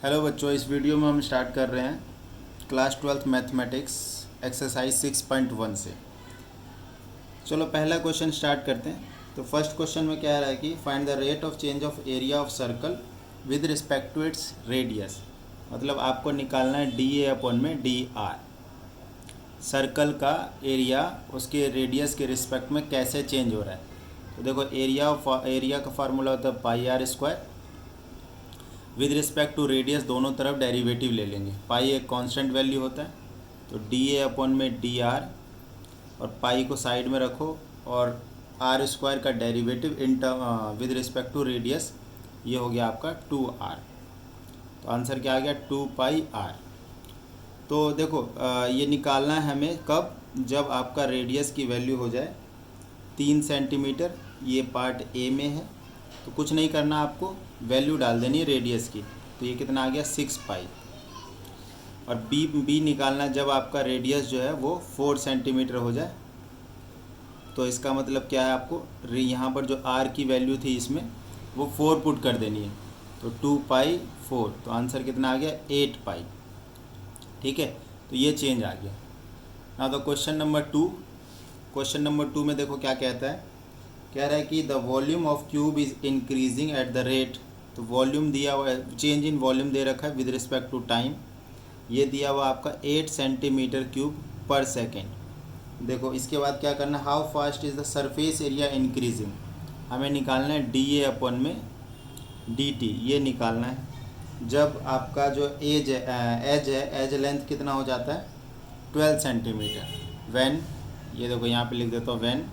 Hello बच्चों, इस video में हम स्टार्ट कर रहे हैं क्लास 12th मैथमेटिक्स एक्सरसाइज 6.1 से। चलो पहला क्वेश्चन स्टार्ट करते हैं। तो फर्स्ट क्वेश्चन में क्या रहा है कि find the rate of change of area of circle with respect to its radius. मतलब आपको निकालना है डी ए अपॉन में डी आर, सर्कल का एरिया उसके रेडियस के रिस्पेक्ट में कैसे चेंज हो रहा है। तो देखो एरिया का फार्मूला होता है pi R square, with respect to radius दोनों तरफ डेरिवेटिव ले लेंगे। पाई एक कांस्टेंट वैल्यू होता है, तो डी ए अपॉन में डी आर, और पाई को साइड में रखो और आर स्क्वायर का derivative in term with respect to radius, ये हो गया आपका 2r। तो आंसर क्या आ गया 2 पाई आर। तो देखो ये निकालना है हमें कब, जब आपका रेडियस की वैल्यू हो जाए 3 सेंटीमीटर। ये पार्ट ए में है, तो कुछ नहीं करना, आपको वैल्यू डाल देनी है रेडियस की। तो ये कितना आ गया 6 पाई। और बी निकालना जब आपका रेडियस जो है वो 4 सेंटीमीटर हो जाए। तो इसका मतलब क्या है, आपको यहाँ पर जो आर की वैल्यू थी इसमें वो 4 पुट कर देनी है। तो 2 पाई 4, तो आंसर कितना आ गया 8 पाई। ठीक है, तो ये चेंज आ गया ना। तो क्वेश्चन नंबर 2 में देखो क्या कहता है, कह रहा है कि the volume of cube is increasing at the rate. तो वॉल्यूम दिया हुआ है, चेंज इन वॉल्यूम दे रखा है विद रिस्पेक्ट टू टाइम। ये दिया हुआ आपका 8 सेंटीमीटर क्यूब पर सेकेंड। देखो इसके बाद क्या करना है, how fast is the surface area increasing. हमें निकालना है डी ए अपॉन में डी टी, ये निकालना है जब आपका जो एज लेंथ कितना हो जाता है 12 सेंटीमीटर। व्हेन, ये देखो यहाँ पे लिख देता हूँ, when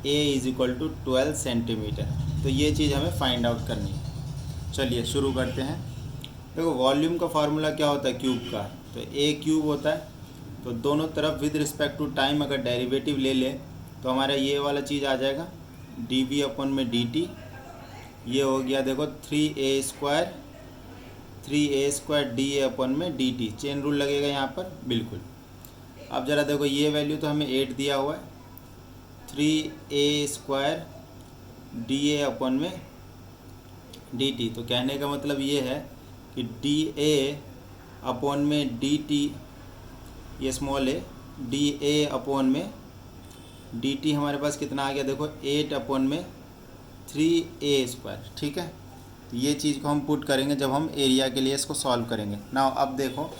A is equal to 12 centimetre. तो ये चीज़ हमें फाइंड आउट करनी है। चलिए शुरू करते हैं। देखो वॉल्यूम का फार्मूला क्या होता है क्यूब का, तो ए क्यूब होता है। तो दोनों तरफ विद रिस्पेक्ट टू टाइम अगर डेरिवेटिव ले लें तो हमारा ये वाला चीज़ आ जाएगा डी वी अपॉन में डी टी। ये हो गया देखो 3a square D A upon में डी टी। चेन रूल लगेगा यहाँ पर बिल्कुल। अब ज़रा देखो ये वैल्यू तो हमें 8 दिया हुआ है, 3a square D A upon में डी टी। तो कहने का मतलब ये है कि डी ए अपॉन में डी टी, ये स्मॉल है, डी ए अपॉन में डी टी हमारे पास कितना आ गया देखो 8 अपॉन में 3a स्क्वायर। ठीक है, तो ये चीज़ को हम पुट करेंगे जब हम एरिया के लिए इसको सॉल्व करेंगे ना। अब देखो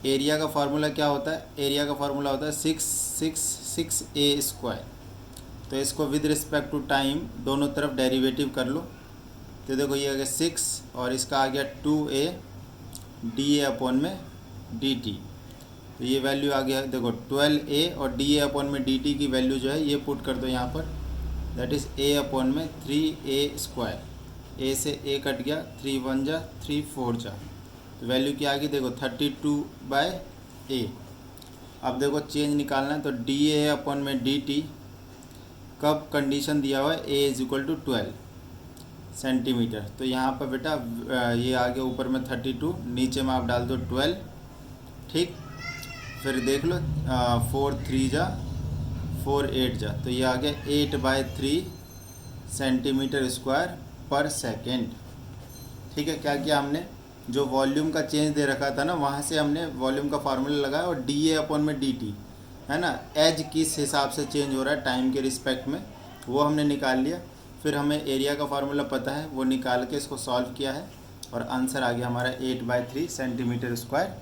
एरिया का फार्मूला क्या होता है, एरिया का फार्मूला होता है 6a स्क्वायर। तो इसको विद रिस्पेक्ट टू टाइम दोनों तरफ डेरिवेटिव कर लो। तो देखो ये आ गया 6 और इसका आ गया 2a डी ए अपॉन में डी टी। तो ये वैल्यू आ गया देखो 12a, और डी ए अपॉन में डी टी की वैल्यू जो है ये पुट कर दो यहाँ पर, दैट इज़ a अपॉन में 3a स्क्वायर। a से a कट गया, 3 1 जा 3 4 जा, तो वैल्यू क्या आ गई देखो 32/a। अब देखो चेंज निकालना है, तो डी ए अपॉन में डी टी कब कंडीशन दिया हुआ है a is equal to 12 centimetre. तो यहाँ पर बेटा ये आ गया ऊपर में 32, नीचे में आप डाल दो 12। ठीक, फिर देख लो 4 3 जा 4 8 जा, तो ये आ गया 8/3 सेंटीमीटर स्क्वायर पर सेकेंड। ठीक है, क्या किया हमने, जो वॉल्यूम का चेंज दे रखा था ना वहाँ से हमने वॉल्यूम का फार्मूला लगाया, और डी ए अपॉन में डी टी है ना, एज किस हिसाब से चेंज हो रहा है टाइम के रिस्पेक्ट में, वो हमने निकाल लिया। फिर हमें एरिया का फार्मूला पता है, वो निकाल के इसको सॉल्व किया है, और आंसर आ गया हमारा 8/3 सेंटीमीटर स्क्वायर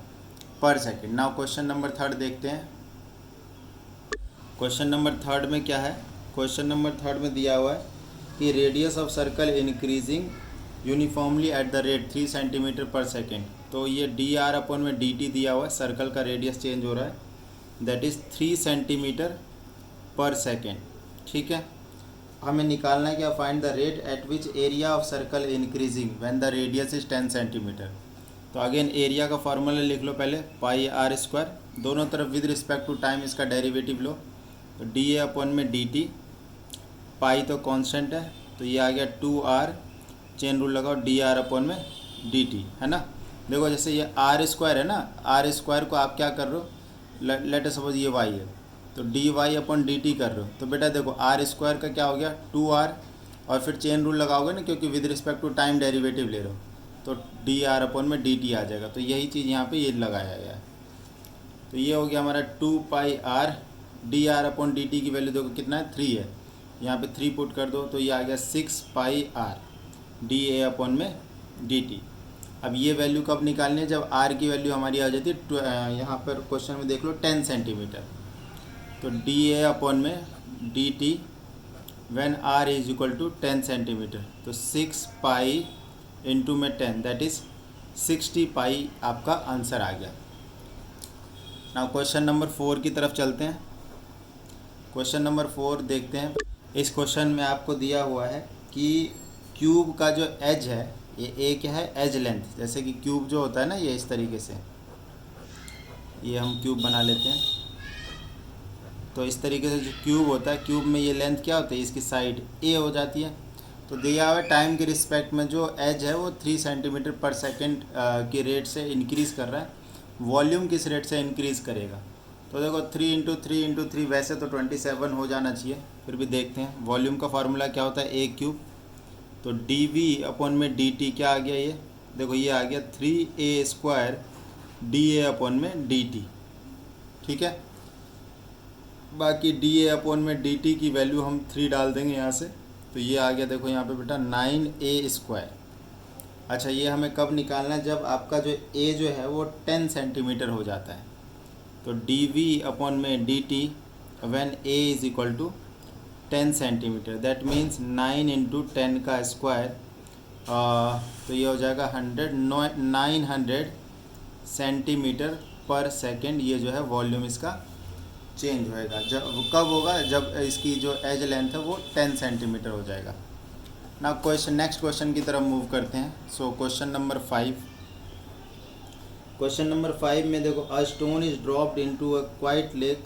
पर सेकेंड। नाउ क्वेश्चन नंबर 3 देखते हैं। क्वेश्चन नंबर 3 में क्या है, क्वेश्चन नंबर 3 में दिया हुआ है कि radius of circle increasing uniformly eight the rate 3 centimetre per second. तो ये डी आर अपॉन में डी टी दिया हुआ है, सर्कल का रेडियस चेंज हो रहा है, that is 3 centimetre per second. ठीक है, हमें निकालना है क्या, find the rate at which area of circle increasing when the radius is 10 centimetre. तो अगेन एरिया का फार्मूला लिख लो पहले, पाई आर स्क्वायर, दोनों तरफ विद रिस्पेक्ट टू टाइम इसका डेरिवेटिव लो। तो डी ए अपॉन में डी टी, पाई तो कांस्टेंट है, तो ये आ गया 2r, चेन रूल लगाओ, डी आर अपॉन में डी टी, है ना। देखो जैसे ये आर स्क्वायर है ना, आर स्क्वायर को आप क्या कर रहे हो, लेट सपोज ये वाई है, तो D Y upon D T कर रहे हो। तो बेटा देखो आर स्क्वायर का क्या हो गया 2r, और फिर चेन रूल लगाओगे ना, क्योंकि with respect to time derivative ले रहे हो, तो डी आर अपॉन में डी टी आ जाएगा। तो यही चीज़ यहाँ पे ये लगाया गया है। तो ये हो गया हमारा 2 pi R D R upon D T की वैल्यू देखो कितना है 3 है, यहाँ पे 3 पुट कर दो तो ये आ गया 6 पाई आर डी ए अपॉन में डी टी। अब ये वैल्यू कब निकालनी है, जब आर की वैल्यू हमारी आ जाती है यहाँ पर क्वेश्चन में देख लो 10 सेंटीमीटर। तो डी ए अपॉन में D T when R is equal to 10 centimetre, तो 6 पाई इंटू में 10 दैट इज़ 60 पाई आपका आंसर आ गया। नाउ क्वेश्चन नंबर 4 की तरफ चलते हैं। क्वेश्चन नंबर 4 देखते हैं। इस क्वेश्चन में आपको दिया हुआ है कि क्यूब का जो एज है, ये ए क्या है, एज लेंथ, जैसे कि क्यूब जो होता है ना ये इस तरीके से, ये हम क्यूब बना लेते हैं। तो इस तरीके से जो क्यूब होता है, क्यूब में ये लेंथ क्या होती है, इसकी साइड ए हो जाती है। तो दिया हुआ टाइम के रिस्पेक्ट में जो एज है वो 3 सेंटीमीटर पर सेकेंड की रेट से इंक्रीज़ कर रहा है। वॉल्यूम किस रेट से इंक्रीज़ करेगा, तो देखो 3 इंटू 3 इंटू 3 वैसे तो 27 हो जाना चाहिए, फिर भी देखते हैं। वॉल्यूम का फार्मूला क्या होता है, ए क्यूब। तो डी वी अपॉन में डी टी क्या आ गया, ये देखो ये आ गया 3a square D A upon में डी टी। ठीक है, बाकी डी ए अपॉन में डी टी की वैल्यू हम 3 डाल देंगे यहाँ से, तो ये आ गया देखो यहाँ पे बेटा 9a स्क्वायर। अच्छा, ये हमें कब निकालना है, जब आपका जो a जो है वो 10 सेंटीमीटर हो जाता है। तो डी वी अपॉन में D T when a is equal to 10 centimetre, that means 9 into 10 का स्क्वायर, तो ये हो जाएगा 900 सेंटीमीटर पर सेकेंड। ये जो है वॉल्यूम इसका चेंज होएगा। जब कब होगा, जब इसकी जो एज लेंथ है वो 10 सेंटीमीटर हो जाएगा। ना क्वेश्चन, नेक्स्ट क्वेश्चन की तरफ मूव करते हैं। So question number 5। Question number 5 में देखो, a stone is dropped into a quite lake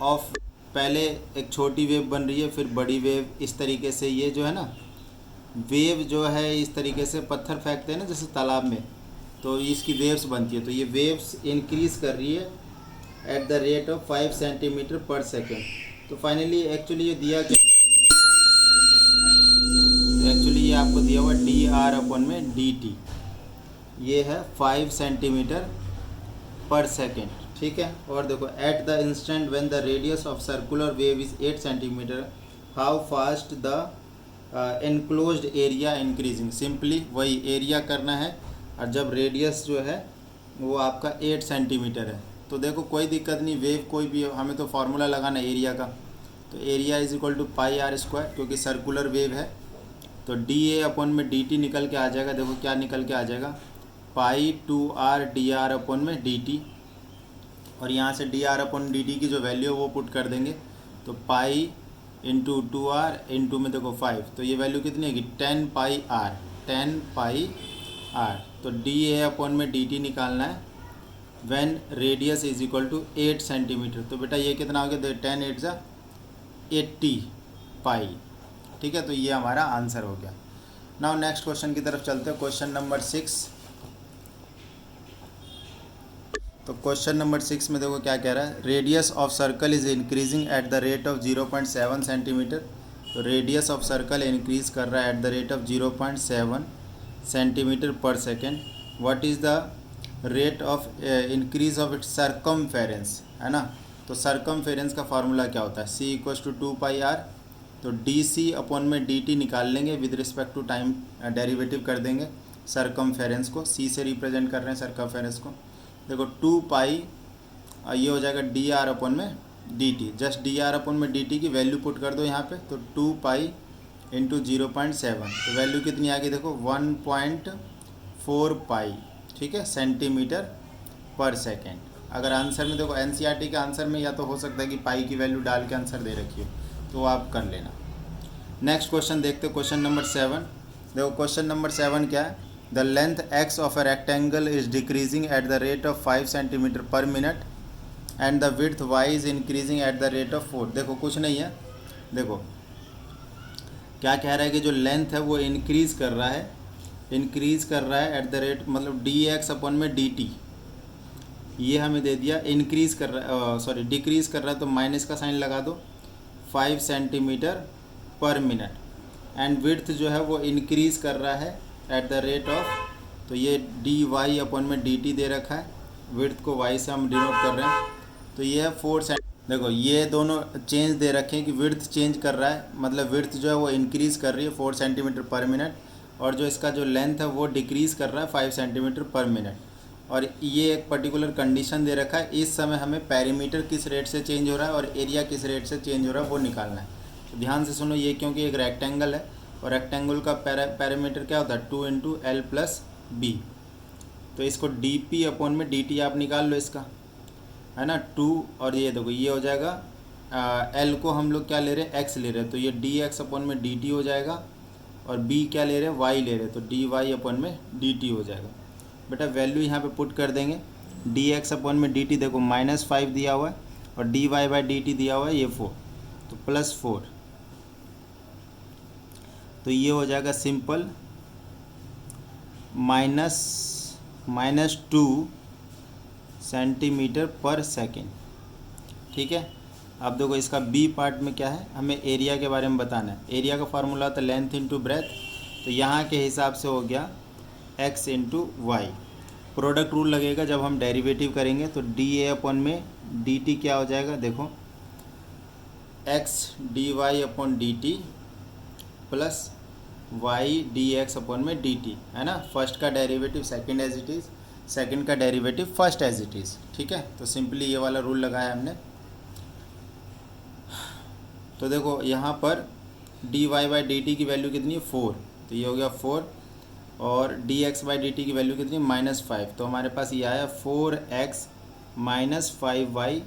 of, पहले एक छोटी वेव बन रही है फिर बड़ी वेव, इस तरीके से ये जो है ना वेव जो है इस तरीके से पत्थर फेंकते हैं ना जैसे तालाब में, तो इसकी वेव्स बनती है। तो ये वेव्स इंक्रीज़ कर रही है at the rate of 5 centimetre per second. तो फाइनली एक्चुअली ये दिया क्या, एक्चुअली ये आपको दिया हुआ डी आर अपॉन में डी टी, ये है 5 सेंटीमीटर पर सेकेंड। ठीक है, और देखो at the instant when the radius of circular wave is 8 centimetre, how fast the enclosed area increasing. Simply वही एरिया करना है, और जब रेडियस जो है वो आपका 8 सेंटीमीटर है, तो देखो कोई दिक्कत नहीं, वेव कोई भी हो, हमें तो फार्मूला लगाना है एरिया का। तो area is equal to pi R square, क्योंकि सर्कुलर वेव है। तो डी ए अपॉन में डी टी निकल के आ जाएगा, देखो क्या निकल के आ जाएगा, पाई 2r डी आर अपॉन में डी टी, और यहाँ से D R upon D T की जो वैल्यू है वो पुट कर देंगे। तो पाई इंटू 2r इंटू में देखो 5, तो ये वैल्यू कितनी होगी 10 पाई आर, 10 पाई आर। तो डी ए अपॉन में डी टी निकालना है when radius is equal to 8 centimetre. तो बेटा ये कितना हो गया, 10 8 जा 80 पाई। ठीक है, तो ये हमारा आंसर हो गया। नाउ नेक्स्ट क्वेश्चन की तरफ चलते हैं। Question number 6। तो क्वेश्चन नंबर 6 में देखो क्या कह रहा है, radius of circle is increasing at the rate of 0.7 centimetre. तो रेडियस ऑफ सर्कल इंक्रीज कर रहा है at the rate of 0.7 centimetre per second. What is the rate of increase of its circumference, है ना। तो सर्कमफेरेंस का formula क्या होता है, C equals to 2 pi R. तो डी सी अपॉन में डी टी निकाल लेंगे, with respect to time derivative कर देंगे सर्कमफेरेंस को, सी से रिप्रेजेंट कर रहे हैं सर्कमफेरेंस को। देखो 2 पाई ये हो जाएगा डी आर अपॉन में D T, just D R upon में डी टी की वैल्यू पुट कर दो यहाँ पे। तो 2 पाई इंटू 0.7, तो वैल्यू कितनी आ गई देखो 1.4 पाई, ठीक है, सेंटीमीटर पर सेकेंड। अगर आंसर में देखो एनसीईआरटी के आंसर में या तो हो सकता है कि पाई की वैल्यू डाल के आंसर दे रखी हो, तो आप कर लेना। नेक्स्ट क्वेश्चन देखते हो, क्वेश्चन नंबर 7। देखो क्वेश्चन नंबर 7 क्या है, the length x of a rectangle is decreasing eight the rate of 5 centimetre पर minute and the width y is increasing at the rate of 4। देखो कुछ नहीं है, देखो क्या कह रहा है कि जो लेंथ है वो इंक्रीज़ कर रहा है, इंक्रीज़ कर रहा है एट द रेट, मतलब डी एक्स अपॉन में डी टी, ये हमें दे दिया, इंक्रीज़ कर रहा है, सॉरी डिक्रीज़ कर रहा है, तो माइनस का साइन लगा दो, 5 सेंटीमीटर पर मिनट। एंड विड्थ जो है वो इंक्रीज़ कर रहा है एट द रेट ऑफ तो ये डी वाई अपॉन में डी टी दे रखा है, विड्थ को वाई से हम डिनोट कर रहे हैं। तो ये है 4 देखो ये दोनों चेंज दे रखे हैं कि विड्थ चेंज कर रहा है, मतलब विड्थ जो है वो इंक्रीज़ कर रही है 4 सेंटीमीटर पर मिनट, और जो इसका जो लेंथ है वो डिक्रीज़ कर रहा है 5 सेंटीमीटर पर मिनट। और ये एक पर्टिकुलर कंडीशन दे रखा है, इस समय हमें पेरीमीटर किस रेट से चेंज हो रहा है और एरिया किस रेट से चेंज हो रहा है वो निकालना है। तो ध्यान से सुनो, ये क्योंकि एक रेक्टेंगल है और रेक्टेंगल का पेरीमीटर क्या होता है 2 इंटू एल प्लस बी। तो इसको डी पी अपॉन में डी टी आप निकाल लो इसका, है ना 2, और ये देखो ये हो जाएगा एल को हम लोग क्या ले रहे हैं एक्स ले रहे हैं, तो ये डी एक्स अपॉन में डी टी हो जाएगा, और बी क्या ले रहे हैं वाई ले रहे हैं, तो डी वाई अपॉन में डी टी हो जाएगा। बेटा वैल्यू यहाँ पे पुट कर देंगे, डी एक्स अपॉन में डी टी देखो -5 दिया हुआ है और D Y by D T दिया हुआ है ये 4, तो +4, तो ये हो जाएगा सिंपल -2 सेंटीमीटर पर सेकेंड। ठीक है, अब देखो इसका बी पार्ट में क्या है, हमें एरिया के बारे में बताना है। एरिया का फार्मूला था लेंथ इंटू ब्रेथ, तो यहाँ के हिसाब से हो गया x into Y. Product rule लगेगा जब हम डेरिवेटिव करेंगे, तो डी ए अपॉन में डी टी क्या हो जाएगा देखो x D Y upon D T plus Y D X upon में डी टी, है ना। फर्स्ट का derivative second as it is, second का derivative first as it is. ठीक है, तो सिंपली ये वाला रूल लगाया हमने। तो देखो यहाँ पर D Y by D T की वैल्यू कितनी है 4, तो ये हो गया 4, और D X by D T की वैल्यू कितनी -5, तो हमारे पास ये आया 4x -5y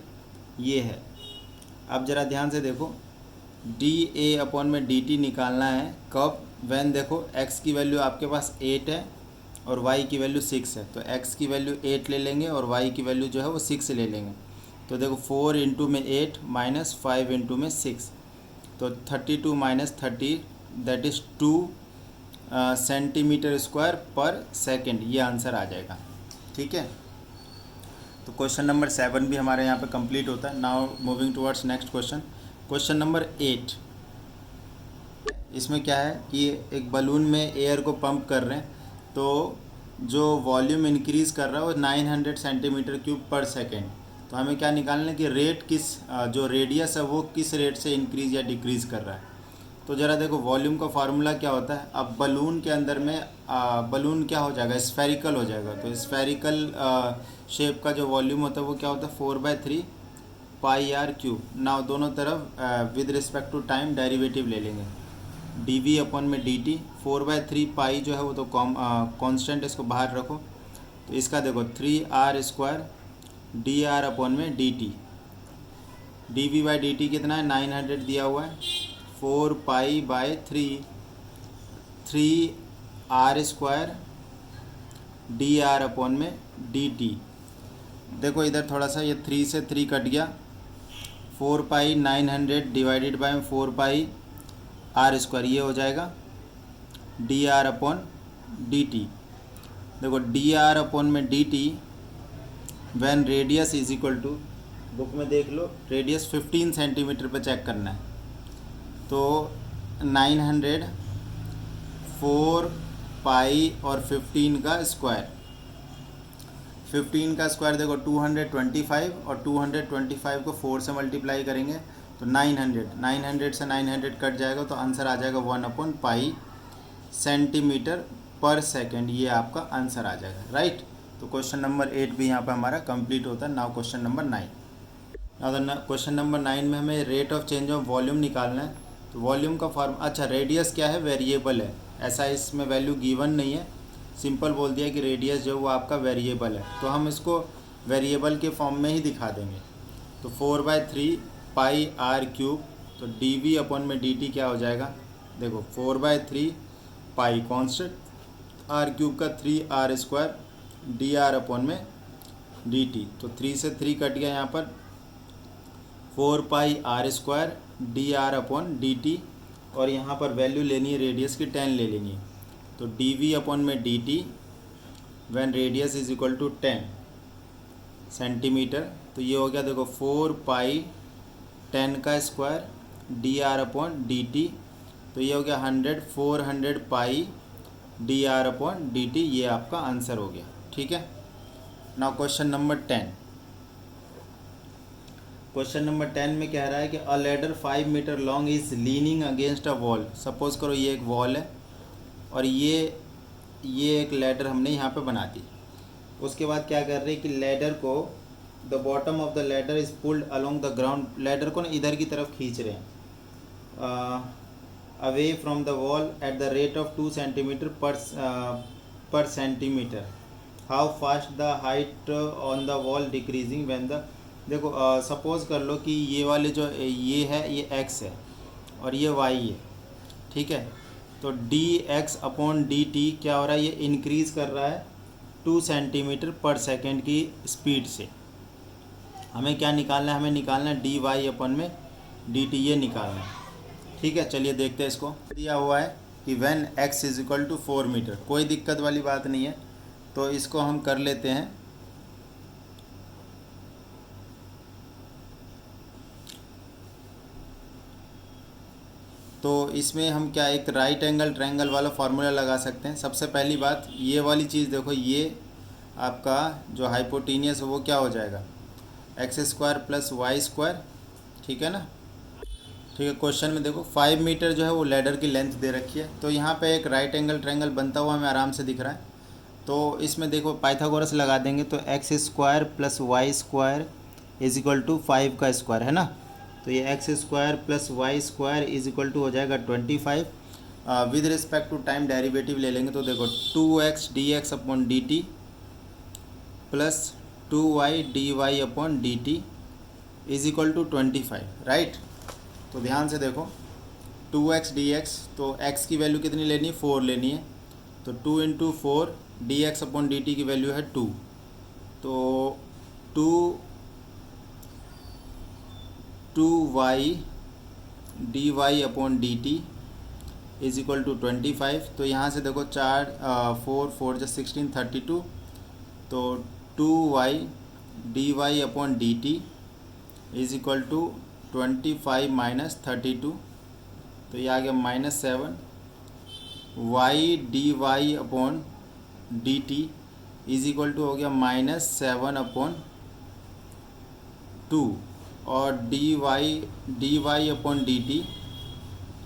ये है। अब ज़रा ध्यान से देखो, डी ए अपॉन में डी टी निकालना है कब, वैन देखो x की वैल्यू आपके पास 8 है और y की वैल्यू 6 है, तो x की वैल्यू 8 ले लेंगे और y की वैल्यू जो है वो 6 ले लेंगे। तो देखो 4 इंटू में 8 -5 इंटू में 6, तो 32 - 30 दैट इज़ 2 सेंटीमीटर स्क्वायर पर सेकेंड, ये आंसर आ जाएगा। ठीक है, तो क्वेश्चन नंबर 7 भी हमारे यहाँ पे कंप्लीट होता है। Now moving towards next question, question number 8। इसमें क्या है कि एक बलून में एयर को पंप कर रहे हैं, तो जो वॉल्यूम इंक्रीज़ कर रहा है वो 900 सेंटीमीटर क्यूब पर सेकेंड। तो हमें क्या निकालना है कि रेट किस जो रेडियस है वो किस रेट से इंक्रीज़ या डिक्रीज़ कर रहा है। तो ज़रा देखो वॉल्यूम का फार्मूला क्या होता है। अब बलून के अंदर में बलून क्या हो जाएगा, स्फेरिकल हो जाएगा। तो स्फेरिकल शेप का जो वॉल्यूम होता है वो क्या होता है 4/3 पाई आर क्यूब। नाउ दोनों तरफ with respect to time derivative ले लेंगे, डी वी अपॉन में डी टी। 4/3 पाई जो है वो तो कांस्टेंट, इसको बाहर रखो। तो इसका देखो 3r² डी आर अपॉन में D T, D V by D T कितना है 900 दिया हुआ है, 4 pi by 3r² D R upon में डी टी। देखो इधर थोड़ा सा ये 3 से 3 कट गया, 4 पाई 900 डिवाइडेड बाई 4 पाई r², ये हो जाएगा D R upon D T. देखो डी आर अपॉन में D T when radius is equal to, book में देख लो रेडियस 15 सेंटीमीटर पे चेक करना है। तो 900 4 पाई और 15 का स्क्वायर, 15 का स्क्वायर देखो 225, और 225 को 4 से मल्टीप्लाई करेंगे तो 900 से 900 कट जाएगा, तो आंसर आ जाएगा 1/पाई सेंटीमीटर पर सेकेंड। ये आपका आंसर आ जाएगा, राइट। तो क्वेश्चन नंबर 8 भी यहाँ पर हमारा कंप्लीट होता है। Now question number 9। Question number 9 में हमें rate of change of volume निकालना है। तो वॉल्यूम का फॉर्म, अच्छा रेडियस क्या है, वेरिएबल है, ऐसा इसमें वैल्यू गिवन नहीं है, सिंपल बोल दिया कि रेडियस जो वो आपका वेरिएबल है, तो हम इसको वेरिएबल के फॉर्म में ही दिखा देंगे। तो 4/3 पाई आर क्यूब, तो डी वी अपॉन में डी टी क्या हो जाएगा, देखो 4/3 पाई कॉन्स्टेंट, आर क्यूब का 3r² डी आर अपॉन में डी टी। तो 3 से 3 कट गया यहाँ पर, 4 पाई r² D R upon D T, और यहाँ पर वैल्यू लेनी है रेडियस की 10 ले लेनी है। तो डी वी अपॉन में D T when radius is equal to 10 centimetre, तो ये हो गया देखो 4 पाई 10 का square D R upon D T, तो ये हो गया 100 400 पाई dr/dt, ये आपका आंसर हो गया। ठीक है। Now question number 10। Question number 10 में कह रहा है कि a ladder 5 metre long is leaning against a wall. Suppose करो ये एक वॉल है और ये एक लैडर हमने यहाँ पे बना दी। उसके बाद क्या कर रहे हैं कि लैडर को, the bottom of the ladder is pulled along the ground, ladder को ना इधर की तरफ खींच रहे हैं away from the wall at the rate of 2 centimetre per centimetre. How fast the height on the wall decreasing when the, देखो suppose कर लो कि ये वाले जो ये है ये x है और ये y है। ठीक है। तो dx/dt क्या हो रहा है, ये इंक्रीज़ कर रहा है 2 सेंटीमीटर पर सेकेंड की स्पीड से। हमें क्या निकालना है, हमें निकालना है dy/dt, ये निकालना है। ठीक है। चलिए देखते हैं इसको। दिया हुआ है कि व्हेन x = 4 मीटर, कोई दिक्कत वाली बात नहीं है। तो इसको हम कर लेते हैं तो इसमें हम क्या एक राइट एंगल ट्रायंगल वाला फार्मूला लगा सकते हैं। सबसे पहली बात ये वाली चीज़ देखो, ये आपका जो हाइपोटेनियस है वो क्या हो जाएगा, x² + y²। ठीक है ना। ठीक है। क्वेश्चन में देखो 5 मीटर जो है वो लैडर की लेंथ दे रखी है। तो यहाँ पे एक राइट एंगल ट्रायंगल बनता हुआ हमें आराम से दिख रहा है। तो इसमें देखो पाइथागोरस लगा देंगे तो x² + y² = 5 का स्क्वायर है ना। तो ये x² + y² = हो जाएगा 25। With respect to time derivative ले लेंगे तो देखो 2x dx/dt + 2y dy/dt = 25, right. तो ध्यान से देखो 2x dx, तो x की वैल्यू कितनी लेनी है, 4 लेनी है। तो 2 × 4 dx/dt की वैल्यू है 2। तो 2y dy/dt = 25। तो यहाँ से देखो 4 4 = 16 32। तो 2y dy/dt = 25 - 32। तो ये आ गया -7। y dy/dt हो गया -7/2 और dy/dt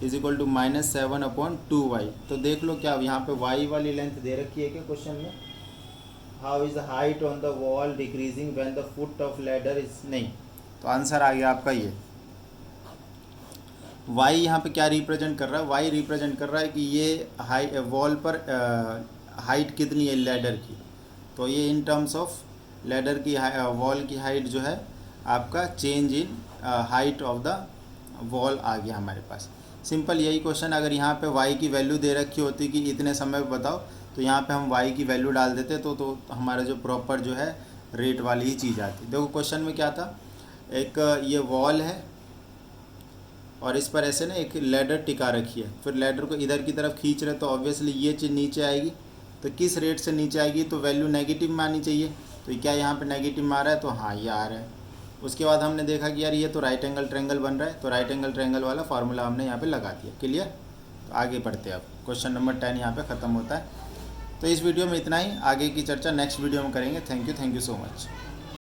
-7/2y। तो देख लो क्या यहाँ पे y वाली लेंथ दे रखी है क्या क्वेश्चन में। How is the height on the wall decreasing when the foot of ladder is, नहीं। तो आंसर आ गया आपका ये। y यहाँ पे क्या रिप्रेजेंट कर रहा है, y रिप्रेजेंट कर रहा है कि ये वॉल पर हाइट कितनी है लैडर की। तो ये इन टर्म्स ऑफ लैडर की वॉल की हाइट जो है आपका change in height of the wall आ गया हमारे पास। सिंपल यही क्वेश्चन अगर यहाँ पे y की वैल्यू दे रखी होती कि इतने समय पे बताओ, तो यहाँ पे हम y की वैल्यू डाल देते तो हमारा जो प्रॉपर जो है रेट वाली ही चीज़ आती। देखो क्वेश्चन में क्या था, एक ये वॉल है और इस पर ऐसे ना एक लैडर टिका रखी है, फिर लैडर को इधर की तरफ खींच रहे तो ऑब्वियसली ये चीज़ नीचे आएगी। तो किस रेट से नीचे आएगी, तो वैल्यू नेगेटिव में आनी चाहिए। तो क्या यहाँ पे नेगेटिव में आ रहा है, तो हाँ ये आ रहा है। उसके बाद हमने देखा कि यार ये तो राइट एंगल ट्रायंगल बन रहा है, तो राइट एंगल ट्रायंगल वाला फार्मूला हमने यहाँ पे लगा दिया। क्लियर। तो आगे बढ़ते हैं। अब क्वेश्चन नंबर 10 यहाँ पे ख़त्म होता है। तो इस वीडियो में इतना ही, आगे की चर्चा नेक्स्ट वीडियो में करेंगे। Thank you so much.